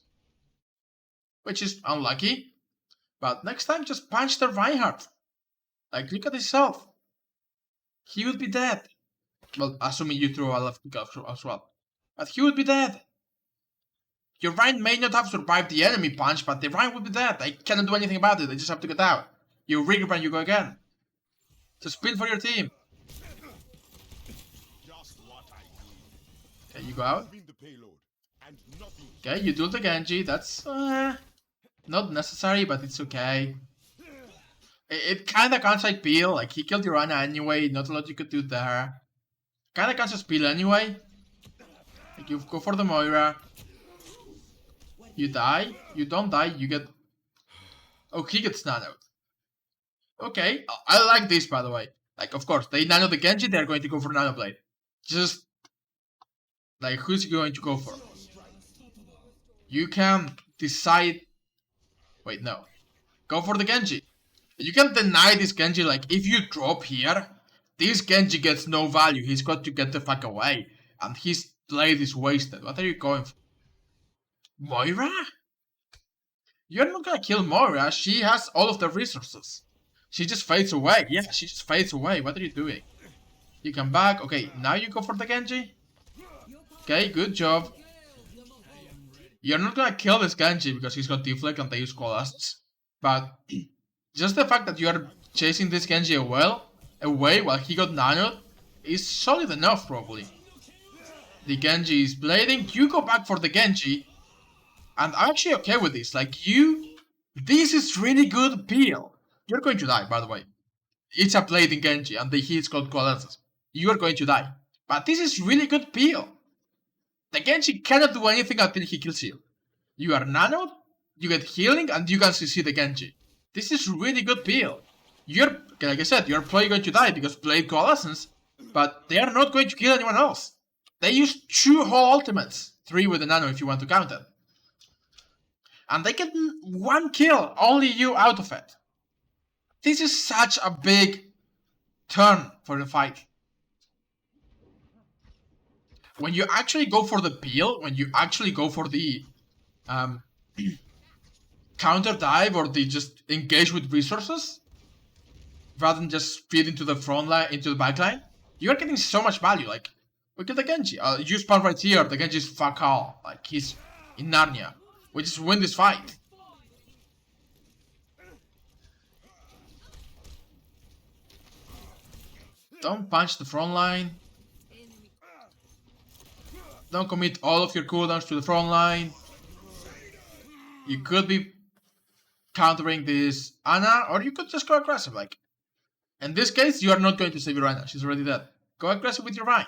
which is unlucky. But next time, just punch the Reinhardt. Like, look at himself. He would be dead. Well, assuming you throw a left click as well. But he would be dead. Your Rhine may not have survived the enemy punch, but the Rhine would be dead. They cannot do anything about it, they just have to get out. You regroup and you go again. So spin for your team. Okay, you go out. Okay, you do the Genji, that's not necessary, but it's okay. It kinda counts like peel, like he killed your Ana anyway, not a lot you could do there. Kinda counts as peel anyway. Like you go for the Moira. You die, you don't die, you get... Oh, he gets nanoed. Okay, I like this by the way. Like, of course, they nano the Genji, they're going to go for Nano Blade. Just... like, who's he going to go for? You can decide... Wait, no. Go for the Genji. You can deny this Genji, like, if you drop here, this Genji gets no value, he's got to get the fuck away. And his blade is wasted. What are you going for? Moira? You're not gonna kill Moira, she has all of the resources. She just fades away. Yeah, she just fades away. What are you doing? You come back. Okay, now you go for the Genji. Okay, good job. You're not gonna kill this Genji because he's got deflect and they use collasts. But just the fact that you are chasing this Genji away while he got nanoed is solid enough probably. The Genji is blading. You go back for the Genji. And I'm actually okay with this. Like this is really good peel. You're going to die, by the way. It's a blading Genji and the heat's got coalescence. You are going to die. But this is really good peel. The Genji cannot do anything until he kills you. You are nanoed, you get healing, and you can CC the Genji. This is really good peel. You're, like I said, you're probably going to die because blade coalescence, but they are not going to kill anyone else. They use 2 whole ultimates. 3 with the nano if you want to count them. And they get 1 kill, only you out of it. This is such a big turn for the fight. When you actually go for the peel, when you actually go for the counter dive or the just engage with resources, rather than just feed into the front line, into the back line, you are getting so much value. Like, look at the Genji. You spawn right here, the Genji is fuck all. Like, he's in Narnia. We just win this fight. Don't punch the front line. Don't commit all of your cooldowns to the front line. You could be countering this Ana, or you could just go aggressive. Like, in this case, you are not going to save your Ana. She's already dead. Go aggressive with your Rhine.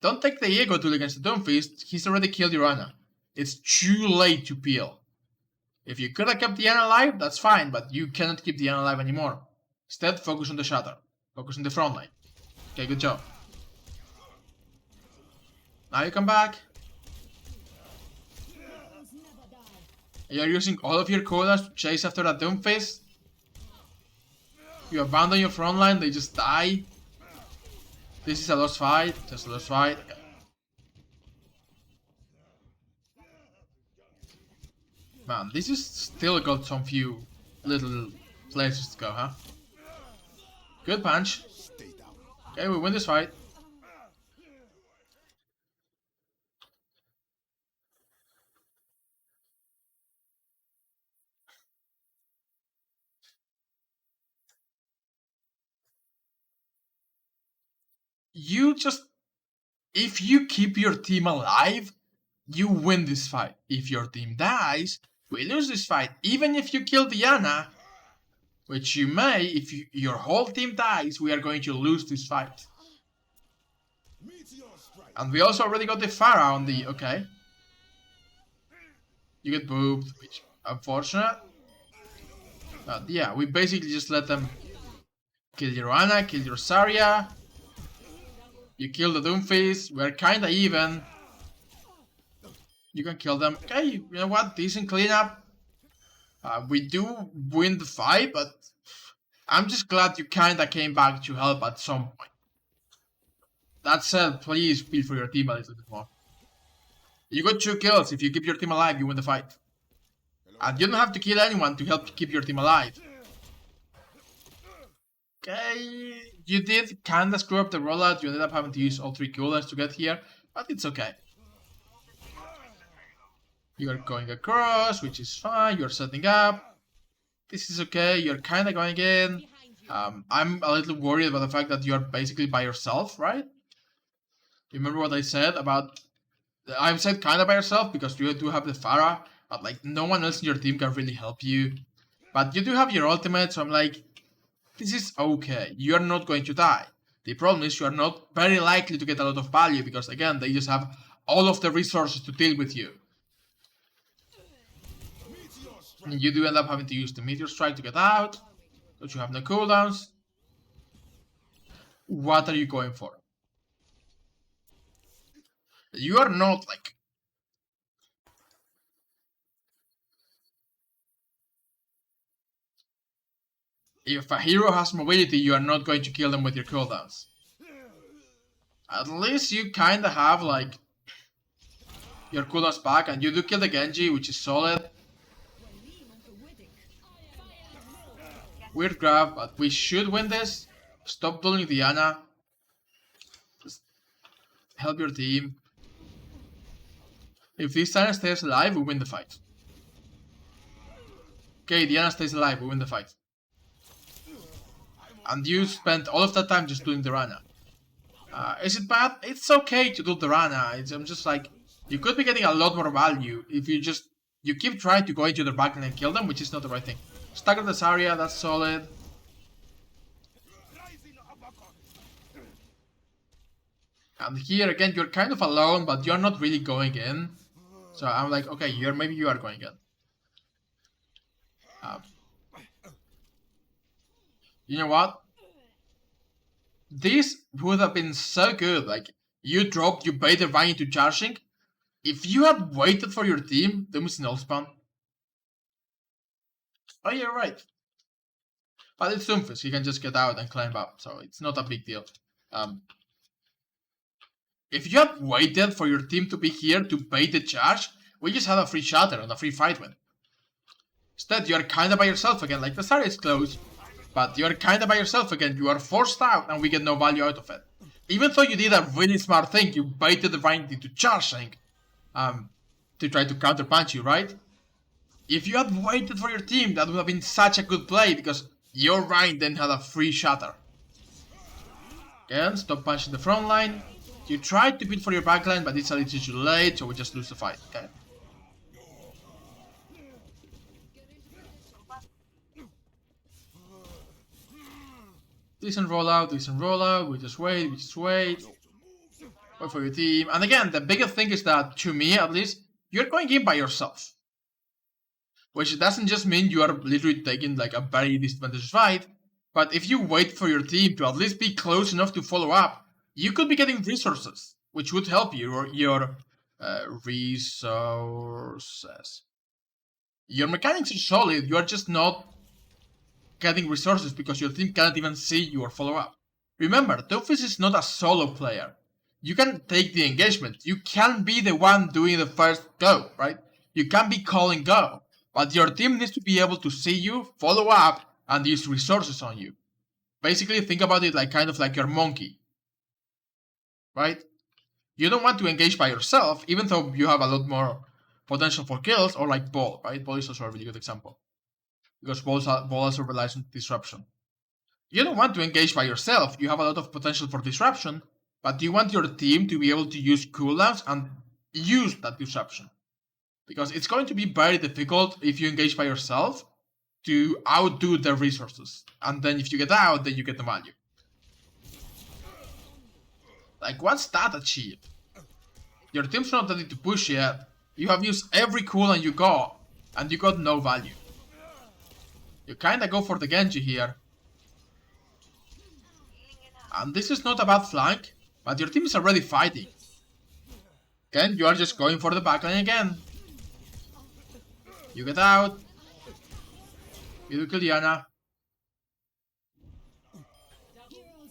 Don't take the ego tool against the Doomfist. He's already killed your Ana. It's too late to peel. If you could have kept the Ana alive, that's fine, but you cannot keep the Ana alive anymore. Instead, focus on the Shatter. Focus on the front line. Okay, good job. Now you come back. You're using all of your cooldowns to chase after that Doomfist. You abandon your front line, they just die. This is a lost fight, just a lost fight. Okay. Man, this is still got some few little places to go, huh? Good punch. Okay, we win this fight. You just... if you keep your team alive, you win this fight. If your team dies, we lose this fight. Even if you kill Diana, which you may, if your whole team dies, we are going to lose this fight. And we also already got the Pharah on the... okay. You get booped, which unfortunate. But yeah, we basically just let them kill your Ana, kill your Zarya. You kill the Doomfist, we're kinda even. You can kill them. Okay, you know what? Decent cleanup. We do win the fight, but I'm just glad you kinda came back to help at some point. That said, please feel for your team a little bit more. You got 2 kills. If you keep your team alive, you win the fight. And you don't have to kill anyone to help keep your team alive. Okay, you did kinda screw up the rollout. You ended up having to use all 3 cooldowns to get here, but it's okay. You're going across, which is fine. You're setting up. This is okay. You're kinda going in. I'm a little worried about the fact that you're basically by yourself, right? Remember what I said about... I said kinda by yourself because you do have the Pharah, but like no one else in your team can really help you. But you do have your ultimate, so I'm like, this is okay. You're not going to die. The problem is you are not very likely to get a lot of value because again, they just have all of the resources to deal with you. And you do end up having to use the Meteor Strike to get out, but you have no cooldowns. What are you going for? You are not like... If a hero has mobility, you are not going to kill them with your cooldowns. At least you kinda have like your cooldowns back, and you do kill the Genji, which is solid. Weird grab, but we should win this. Stop bullying Diana. Just help your team. If this Diana stays alive, we win the fight. Okay, Diana stays alive, we win the fight. And you spent all of that time just doing the Rana. Is it bad? It's okay to do the Rana. I'm just like, you could be getting a lot more value if you keep trying to go into the backline and kill them, which is not the right thing. Stagger this area, that's solid. And here again, you're kind of alone, but you're not really going in. So I'm like, okay, maybe you are going in. You know what? This would have been so good. Like, you bait the Vine into charging. If you had waited for your team, Doom is null spawn. Oh, yeah, right. But it's Doomfist, he can just get out and climb up, so it's not a big deal. If you had waited for your team to be here to bait the charge, we just had a free shatter and a free fight win. Instead, you are kinda by yourself again, like the start is close, but you are kinda by yourself again, you are forced out and we get no value out of it. Even though you did a really smart thing, you baited the Vine into charging, to try to counterpunch you, right? If you had waited for your team, that would have been such a good play, because your Vine then had a free shatter. Again, stop punching the front line. You tried to beat for your backline, but it's a little too late, so we just lose the fight, okay? Decent rollout, we just wait. Wait for your team. And again, the biggest thing is that, to me at least, you're going in by yourself. Which doesn't just mean you are literally taking like a very disadvantageous fight, but if you wait for your team to at least be close enough to follow up, you could be getting resources, which would help you, or your resources. Your mechanics are solid, you are just not getting resources because your team cannot even see your follow-up. Remember, Doomfist is not a solo player. You can take the engagement, you can be the one doing the first go, right? You can be calling go, but your team needs to be able to see you, follow up, and use resources on you. Basically, think about it like kind of like your monkey, right? You don't want to engage by yourself, even though you have a lot more potential for kills, or like Ball, right? Ball is also a really good example, because Ball also relies on disruption. You don't want to engage by yourself, you have a lot of potential for disruption, but you want your team to be able to use cooldowns and use that disruption. Because it's going to be very difficult if you engage by yourself to outdo their resources. And then if you get out, then you get the value. Like, what's that achieve? Your team's not ready to push yet. You have used every cooldown you got, and you got no value. You kinda go for the Genji here. And this is not a bad flank, but your team is already fighting. Again, you are just going for the backline again. You get out. You do kill Diana.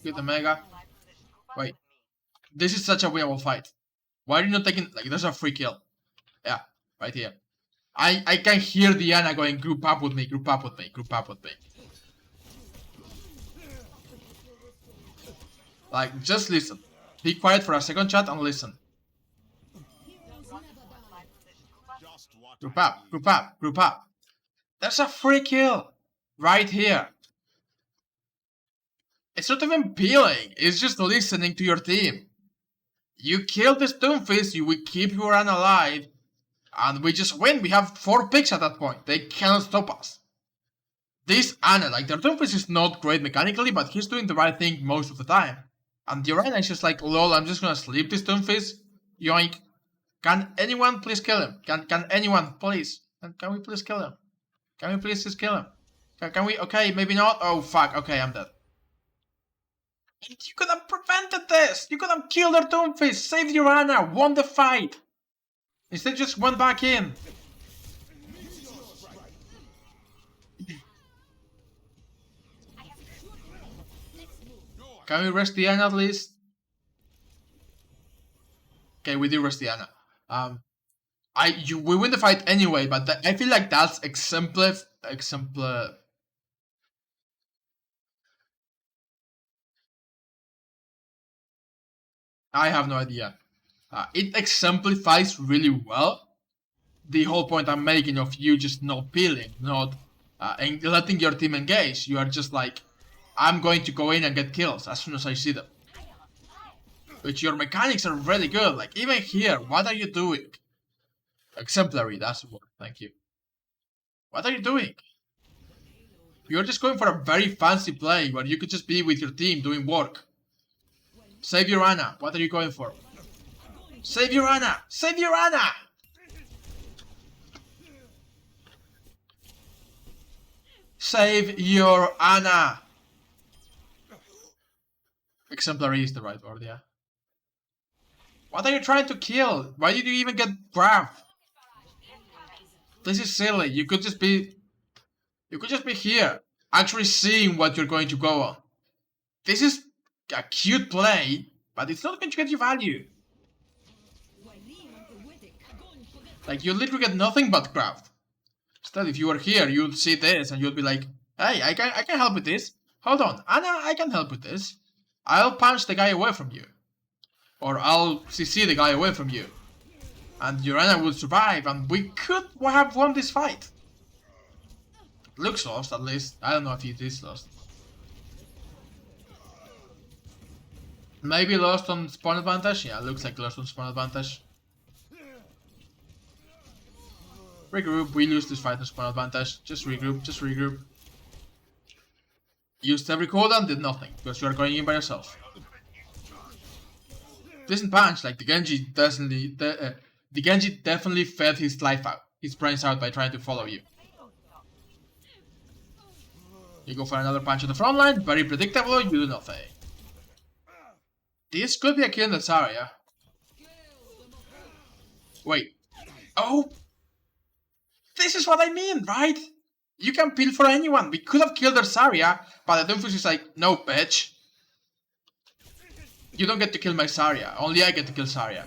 Get the Mega. Wait. This is such a winnable fight. Why are you not taking... Like, there's a free kill. Yeah, right here. I can hear Diana going, group up with me, group up with me, group up with me. Like, just listen. Be quiet for a second, chat, and listen. Group up, group up, group up. There's a free kill right here. It's not even peeling, it's just listening to your team. You kill this Doomfist, you will keep your Ana alive, and we just win. We have 4 picks at that point. They cannot stop us. This Ana, like, their Doomfist is not great mechanically, but he's doing the right thing most of the time. And the Ana is just like, lol, I'm just gonna sleep this Doomfist. Yoink. Can anyone please kill him? Can anyone please? Can we please kill him? Can we please just kill him? Can we? Okay, maybe not. Oh fuck. Okay, I'm dead. You could have prevented this. You could have killed their Doomfist, saved your Ana, won the fight. Instead, just went back in. Can we rest the Ana at least? Okay, we do rest the Ana. We win the fight anyway, but I feel like that's exemplar. I have no idea. It exemplifies really well the whole point I'm making of you just not peeling, not letting your team engage. You are just like, I'm going to go in and get kills as soon as I see them. Which your mechanics are really good. Like, even here, what are you doing? Exemplary, that's the word. Thank you. What are you doing? You're just going for a very fancy play where you could just be with your team doing work. Save your Ana. What are you going for? Save your Ana! Save your Ana! Save your Ana! Exemplary is the right word, yeah. What are you trying to kill? Why did you even get grabbed? This is silly. You could just be here, actually seeing what you're going to go on. This is a cute play, but it's not going to get you value. Like, you literally get nothing but craft. Instead, if you were here, you'd see this and you'd be like, hey, I can help with this. Hold on, Ana, I can help with this. I'll punch the guy away from you. Or I'll CC the guy away from you. And your Ana will survive, and we could have won this fight. Looks lost, at least. I don't know if it is lost. Maybe lost on spawn advantage? Yeah, looks like lost on spawn advantage. Regroup, we lose this fight on spawn advantage. Just regroup, just regroup. Used every cooldown, did nothing, because you are going in by yourself. Decent punch, like the Genji definitely fed his life out, his brains out by trying to follow you. You go for another punch on the front line, very predictable, you do nothing. This could be a kill in this area. Wait. Oh! This is what I mean, right? You can peel for anyone. We could have killed their Zarya, but the Doomfist is like, no, bitch. You don't get to kill my Zarya. Only I get to kill Zarya.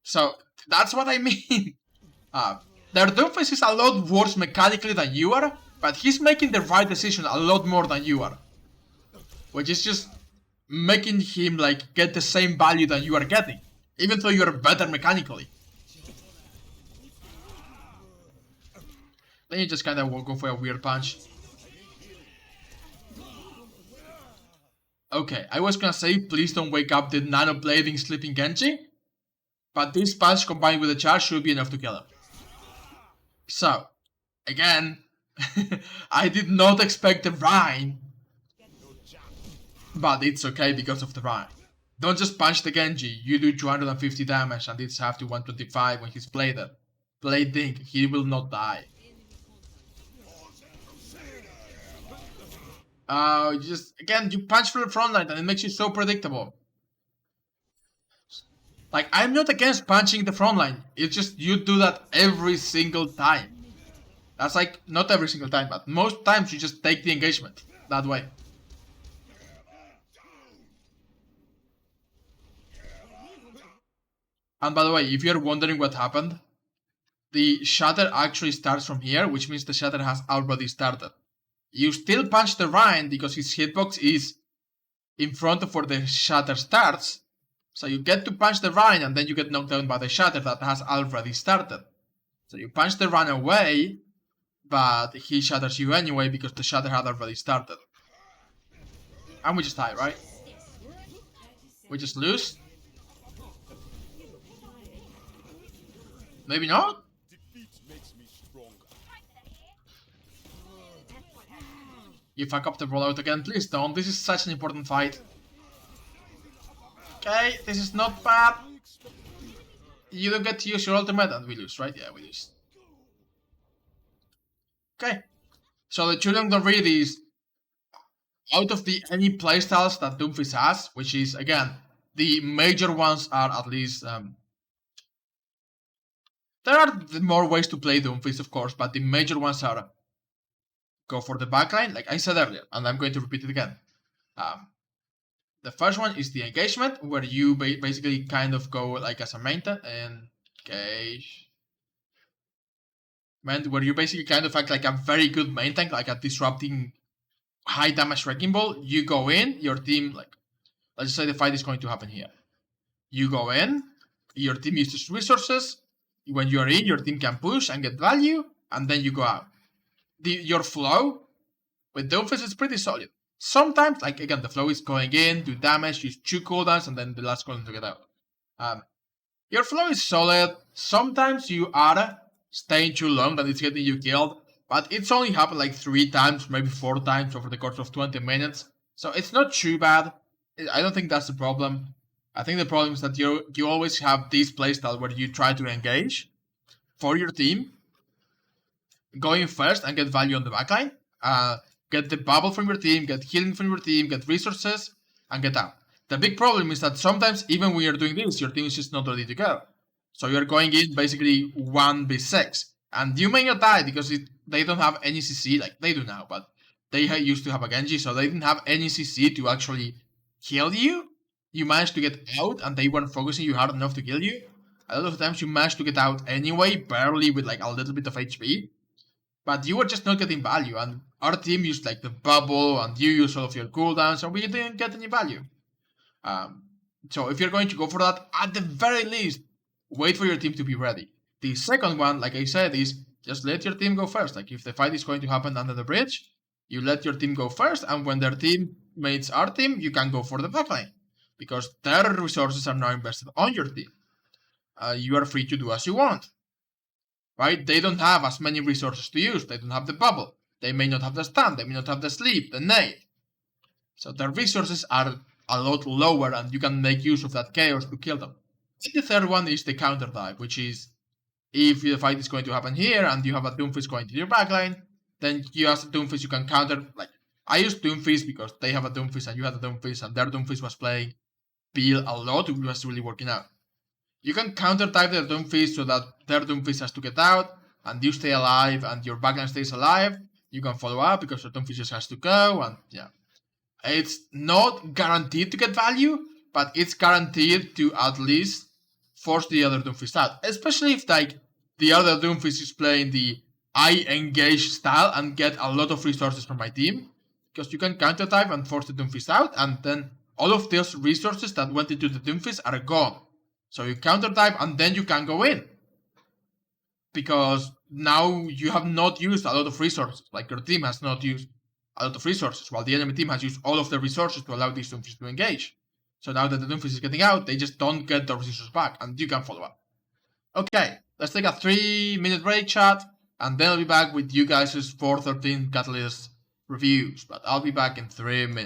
So, that's what I mean. Their Doomfist is a lot worse mechanically than you are, but he's making the right decision a lot more than you are. Which is just making him like get the same value that you are getting, even though you are better mechanically. Then you just kind of go for a weird punch. Okay, I was gonna say please don't wake up the nano blading sleeping Genji, but this punch combined with the charge should be enough to kill him. So, again, I did not expect the Rhine, but it's okay because of the Rhine. Don't just punch the Genji, you do 250 damage and it's half to 125 when he's bladed. Blading, he will not die. Again, you punch from the front line and it makes you so predictable. Like, I'm not against punching the front line, it's just you do that every single time. That's like, not every single time, but most times you just take the engagement that way. And by the way, if you're wondering what happened, the shatter actually starts from here, which means the shatter has already started. you still punch the Rhine because his hitbox is in front of where the shatter starts. So you get to punch the Rhine and then you get knocked down by the shatter that has already started. So you punch the Rhine away, but he shatters you anyway because the shatter had already started. And we just die, right? We just lose? Maybe not? You fuck up the rollout again, please don't. This is such an important fight. Okay, this is not bad. You don't get to use your ultimate and we lose, right? Yeah, we lose. Okay. So the Chuliang don't read is out of the any playstyles that Doomfist has, which is again, the major ones are at least there are more ways to play Doomfist, of course, but the major ones are go for the backline, like I said earlier, and I'm going to repeat it again. The first one is the engagement, where you basically kind of go like as a main tank, where you basically kind of act like a very good main tank, like a disrupting high damage wrecking ball. You go in, your team, like, let's say the fight is going to happen here. You go in, your team uses resources. When you're in, your team can push and get value, and then you go out. Your flow with Doomfist is pretty solid. Sometimes, like again, the flow is going in, do damage, use 2 cooldowns, and then the last cooldown to get out. Your flow is solid. Sometimes you are staying too long that it's getting you killed, but it's only happened like 3 times, maybe 4 times over the course of 20 minutes. So it's not too bad. I don't think that's the problem. I think the problem is that you always have this playstyle where you try to engage for your team, going first and get value on the backline, get the bubble from your team, get healing from your team, get resources, and get out. The big problem is that sometimes, even when you're doing this, your team is just not ready to go. So you're going in basically 1v6. And you may not die because they don't have any CC, like they do now, but they used to have a Genji, so they didn't have any CC to actually kill you. You managed to get out, and they weren't focusing you hard enough to kill you. A lot of times you managed to get out anyway, barely with like a little bit of HP. But you were just not getting value, and our team used like the bubble, and you used all of your cooldowns, and we didn't get any value. So if you're going to go for that, at the very least, wait for your team to be ready. The second one, like I said, is just let your team go first. Like if the fight is going to happen under the bridge, you let your team go first, and when their team mates our team, you can go for the backline. Because their resources are now invested on your team. You are free to do as you want. Right? They don't have as many resources to use. They don't have the bubble. They may not have the stun. They may not have the sleep, the nade. So their resources are a lot lower, and you can make use of that chaos to kill them. And the third one is the counter dive, which is if the fight is going to happen here and you have a Doomfist going to your backline, then you as a Doomfist you can counter. Like I use Doomfist because they have a Doomfist and you have a Doomfist, and their Doomfist was playing Peel a lot. It was really working out. You can counter type their Doomfist so that their Doomfist has to get out, and you stay alive, and your backline stays alive. You can follow up because your Doomfist just has to go, and yeah. It's not guaranteed to get value, but it's guaranteed to at least force the other Doomfist out. Especially if like the other Doomfist is playing the I engage style and get a lot of resources from my team. Because you can counter type and force the Doomfist out, and then all of those resources that went into the Doomfist are gone. So you counter type and then you can go in. Because now you have not used a lot of resources. Like your team has not used a lot of resources, while the enemy team has used all of the resources to allow these Doomfist to engage. So now that the Doomfist is getting out, they just don't get the resources back, and you can follow up. Okay, let's take a 3-minute break, chat, and then I'll be back with you guys' 413 Catalyst reviews. But I'll be back in 3 minutes.